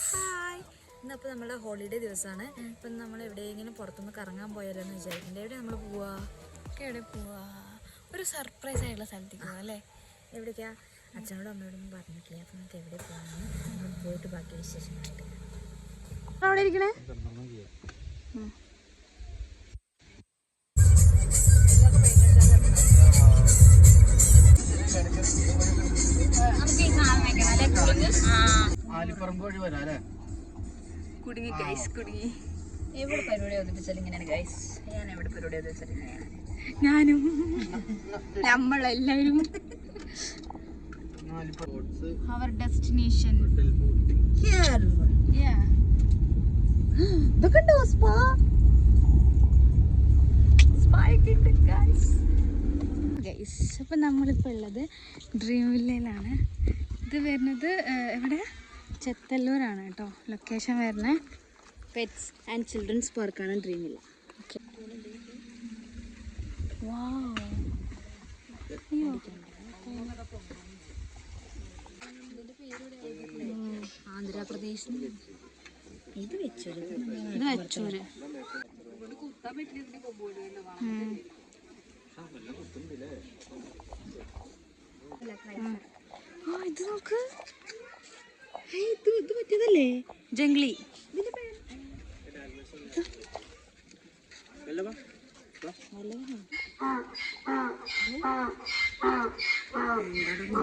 Hi, ഇന്നപ്പോൾ നമ്മുടെ holiday ദിവസമാണ്. ഇപ്പം നമ്മൾ എവിടെയെങ്കിലും പുറത്തുനിന്ന് കറങ്ങാൻ പോയാലോന്ന് വിചാരിക്കുന്നുണ്ട്. എവിടെ നമ്മൾ പോവാ? എവിടെ പോവാ? ഒരു സർപ്രൈസ് ആയിട്ടുള്ള സ്ഥലത്തേക്ക് പോവാ അല്ലേ? എവിടേക്കാ? അച്ഛനോടും അമ്മയോടൊന്നും പറഞ്ഞിട്ടില്ല. അപ്പം നമുക്ക് എവിടെ പോകാമെന്ന് നമുക്ക് പോയിട്ട് ബാക്കി വിശേഷമായിട്ട്. അവിടെ ഇരിക്കണേ. കുടുങ്ങി ഗൈസ്, കുടുങ്ങി. എവിടെ പരിപാടി അവതരിപ്പിച്ചാലും ഇങ്ങനെയാണ് ഗൈസ്. ഞാൻ എവിടെ പരിപാടി അവതരിപ്പിച്ചാലും ഇങ്ങനെയാണ്. ഞാനും നമ്മളെല്ലാവരും. അവർ ഡെസ്റ്റിനേഷൻ ഗൈസ്. അപ്പം നമ്മളിപ്പോൾ ഉള്ളത് ഡ്രീം വില്ലയിലാണ്. ഇത് വരുന്നത് എവിടെ? ചെത്തല്ലൂരാണ് കേട്ടോ ലൊക്കേഷൻ വരുന്നത്. പെറ്റ്സ് ആൻഡ് ചിൽഡ്രൻസ് പാർക്കാണ് ഡ്രീം വില്ല. ഓക്കെ. ആന്ധ്രാപ്രദേശ്. ഇത് വെച്ചൂര്. ഇത് വെച്ചൂര്. ഇത് നോക്ക്. ഇത് പറ്റിയതല്ലേ? ജംഗ്ലി.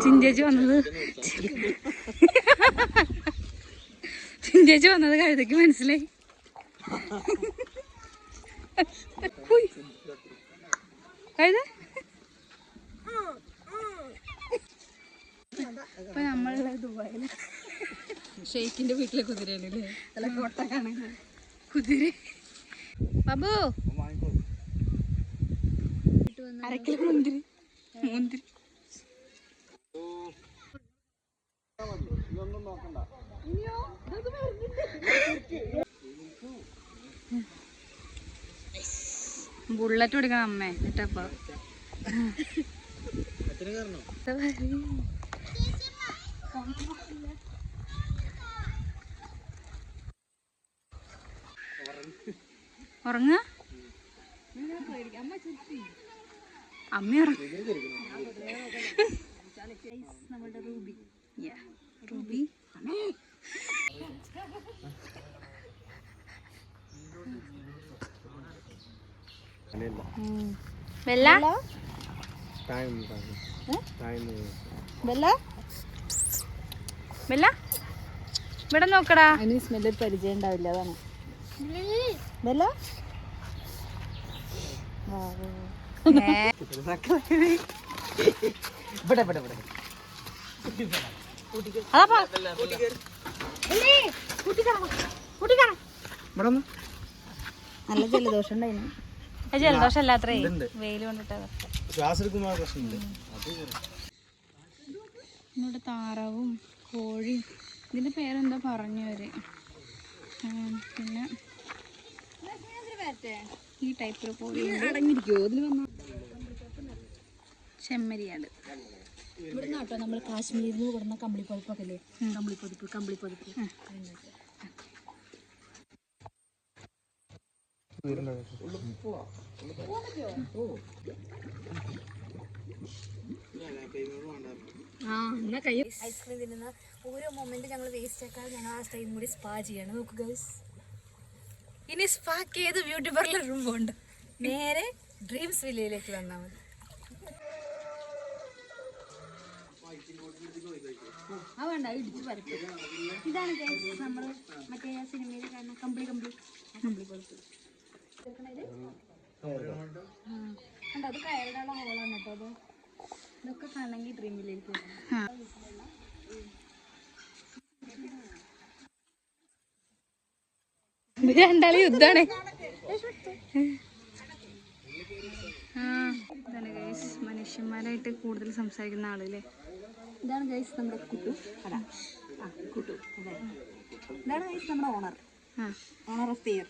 ചിഞ്ചേച്ചി വന്നത് കഴുതയ്ക്ക് മനസ്സിലായി. കഴുത. ഇപ്പൊ നമ്മളുള്ള ദുബായില് ഷെയ്ഖിന്റെ വീട്ടിലെ കുതിരയിലല്ലേ? അല്ല, കോട്ടക്കാണ് കുതിര. ബാബു, അരക്കിലോ മുന്തിരി. ബുള്ളറ്റ് കൊടുക്കണം അമ്മേ. എന്നിട്ടപ്പ ഉറങ്ങ. അമ്മ നമ്മുടെ Ruby. Ruby Bella. Bella, Bella ഇവിടെ നോക്കടാ. അതിന് സ്മെല്ല് പരിചയം ഉണ്ടാവില്ല, അതാണ്. ബെല്ല. നല്ല ജലദോഷം ഉണ്ടായിരുന്നു. ജലദോഷം അല്ലാത്രേ, വെയില് കൊണ്ടിട്ട്. ഇവിടെ താറാവും കോഴിയും. ഇതിന്റെ പേരെന്താ പറഞ്ഞവര്. പിന്നെ ഈ ടൈപ്പിൽ കോഴി ചെമ്മരിയാട്. ഇവിടെ നാട്ടോ നമ്മൾ കാശ്മീരിൽ നിന്ന് കൊടുക്കുന്ന കമ്പിളിപ്പതിപ്പൊക്കെ അല്ലേ? കമ്പിളിപ്പതിപ്പ്. ഐസ്ക്രീം തിന്നുന്ന ഓരോ മൊമെന്റ് ഞങ്ങൾ വേസ്റ്റ് ആക്കാതെ ഞങ്ങൾ ആ ടൈം കൂടി സ്പാ ചെയ്യാണ്. നോക്കുക ഗൈസ്, ഇനി സ്പാക്ക് ചെയ്ത് ബ്യൂട്ടി പാർലർ റൂം പോകണ്ട, നേരെ ഡ്രീംസ് വില്ലയിലേക്ക് വന്നാൽ മതി. വേണ്ട, ഇടിച്ച് പരത്തും. ഇതാണ് നമ്മൾ മറ്റേ സിനിമയിൽ കാണുന്ന കമ്പിളി പതിപ്പ്. അത് കയറിടാനുള്ള ഹോളാണ് കേട്ടോ. അത് ഇതൊക്കെ കാണണമെങ്കിൽ ഡ്രീം വില്ലയിലേക്ക് വരണം. രണ്ടാളി യുദ്ധാണ്. ഇതാണ് ഗൈസ് മനുഷ്യന്മാരായിട്ട് കൂടുതൽ സംസാരിക്കുന്ന ആളല്ലേ. ഇതാണ് ഗൈസ് നമ്മുടെ കുട്ടു. കുട്ടു. ഇതാണ് ഗൈസ് നമ്മുടെ ഓണർ ഓഫ് ദി ഇയർ.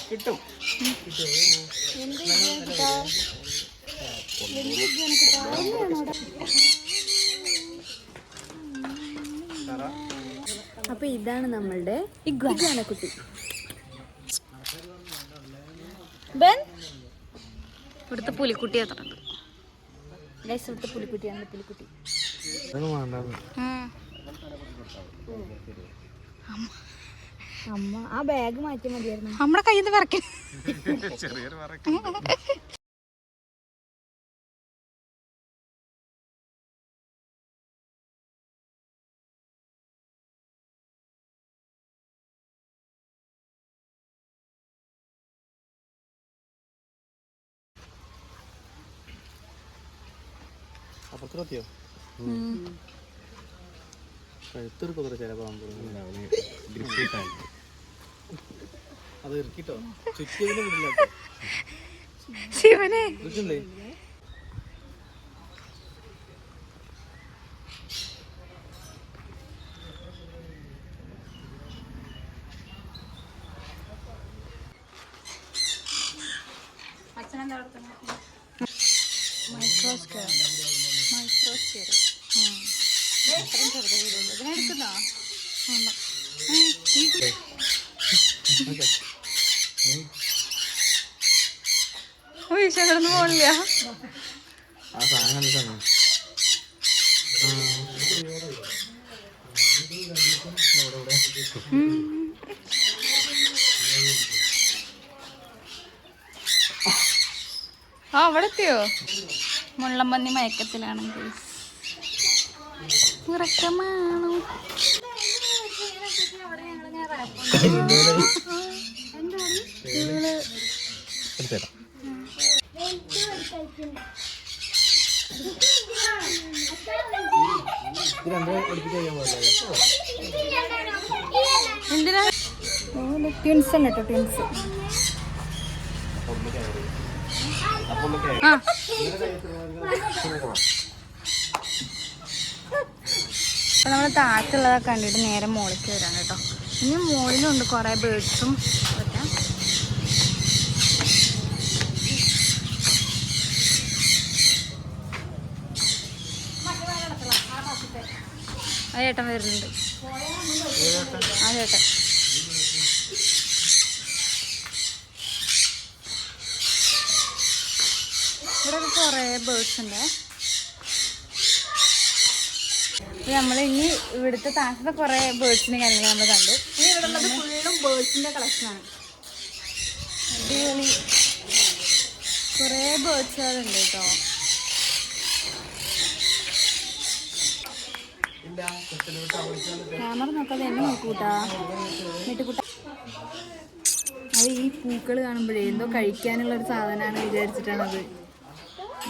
കിട്ടും. അപ്പൊ ഇതാണ് നമ്മളുടെ ഇഗ്വാനക്കുട്ടി. ഇവിടുത്തെ പുലിക്കുട്ടി എത്ര ഇവിടുത്തെ പുലിക്കുട്ടിയാണ് പുലിക്കുട്ടി. അമ്മ ആ ബാഗ് മാറ്റി മതിയായിരുന്നു. നമ്മുടെ കയ്യിൽ നിന്ന് വിറയ്ക്കും. അപ്പുറത്തെത്തിയോ? കഴുത്തെടുക്കുന്നത്ര ചിലപ്പോ അത് ഇറക്കിട്ടോ ചുറ്റിയതിന്റെ വീട്ടില്ല ശിവനെ. കിടന്നു പോണില്ല. ആ സാധനം കണ്ടിട്ടാണ്. ആ അവിടെ എത്തിയോ? മുള്ളമ്പന്നി മയക്കത്തിലാണെങ്കിൽ ഉറക്കമാണോ? എന്തിനാ? ട്വിൻസ് ആണ് കേട്ടോ, ട്വിൻസ്. ആ അപ്പൊ നമ്മൾ താഴത്തുള്ളതൊക്കെ കണ്ടിട്ട് നേരെ മുകളിലേക്ക് വരാണ് കേട്ടോ. ഇനി മുകളിലുണ്ട് കുറേ ബേർഡ്സും ഒക്കെ. ആ ചേട്ടൻ വരുന്നുണ്ട്. ആ ചേട്ടൻ ഇവിടെ കുറേ ബേർഡ്സ് ഉണ്ട്. നമ്മൾ ഇനി ഇവിടുത്തെ താഴത്തെ കുറേ ബേർഡ്സിന്റെ കാര്യങ്ങൾ നമ്മൾ കണ്ടു. ഇനി ഇവിടെ ഉള്ളത് ഫുള്ളും ബേർഡ്സിന്റെ കളക്ഷനാണ്. അടിപൊളി കുറേ ബേർഡ്സുകളുണ്ട് കേട്ടോ. ക്യാമറ നോക്കാതെ എന്നെ നോക്കൂട്ടാ നെട്ടുകൂട്ട. അത് ഈ പൂക്കൾ കാണുമ്പോഴേ എന്തോ കഴിക്കാനുള്ള ഒരു സാധനമാണ് വിചാരിച്ചിട്ടാണത്.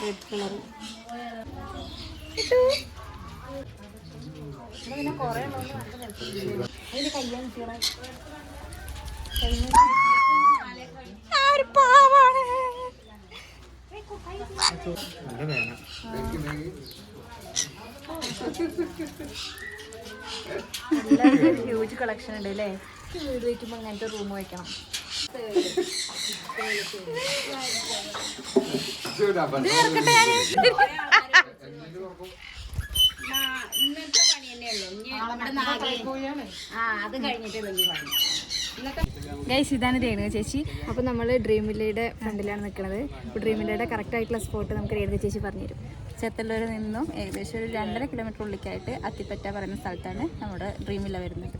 റെഡ് കളർ പിന്നെ കുറേ അതിന്റെ കല്യാണം കുട്ടികളെ ഹ്യൂജ് കളക്ഷൻ ഉണ്ട് അല്ലേ. വീട് വയ്ക്കുമ്പോൾ അങ്ങനത്തെ റൂം വയ്ക്കണം. ഗൈസ് ഇതാണ് രേണുക ചേച്ചി. അപ്പോൾ നമ്മൾ ഡ്രീം വില്ലയുടെ ഫ്രണ്ടിലാണ് നിൽക്കുന്നത്. അപ്പോൾ ഡ്രീം വില്ലയുടെ കറക്റ്റ് ആയിട്ടുള്ള സ്പോട്ട് നമുക്ക് രേണുക ചേച്ചി പറഞ്ഞുതരും. ചെത്തല്ലൂരിൽ നിന്നും ഏകദേശം ഒരു 2.5 കിലോമീറ്റർ ഉള്ളിലേക്കായിട്ട് അത്തിപ്പറ്റ പറയുന്ന സ്ഥലത്താണ് നമ്മുടെ ഡ്രീം വില്ല വരുന്നത്.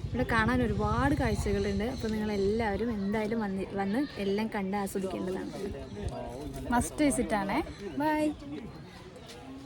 ഇവിടെ കാണാൻ ഒരുപാട് കാഴ്ചകളുണ്ട്. അപ്പോൾ നിങ്ങളെല്ലാവരും എന്തായാലും വന്ന് എല്ലാം കണ്ട് ആസ്വദിക്കേണ്ടതാണ്. മസ്റ്റ് വിസിറ്റ് ആണ്. ബൈ.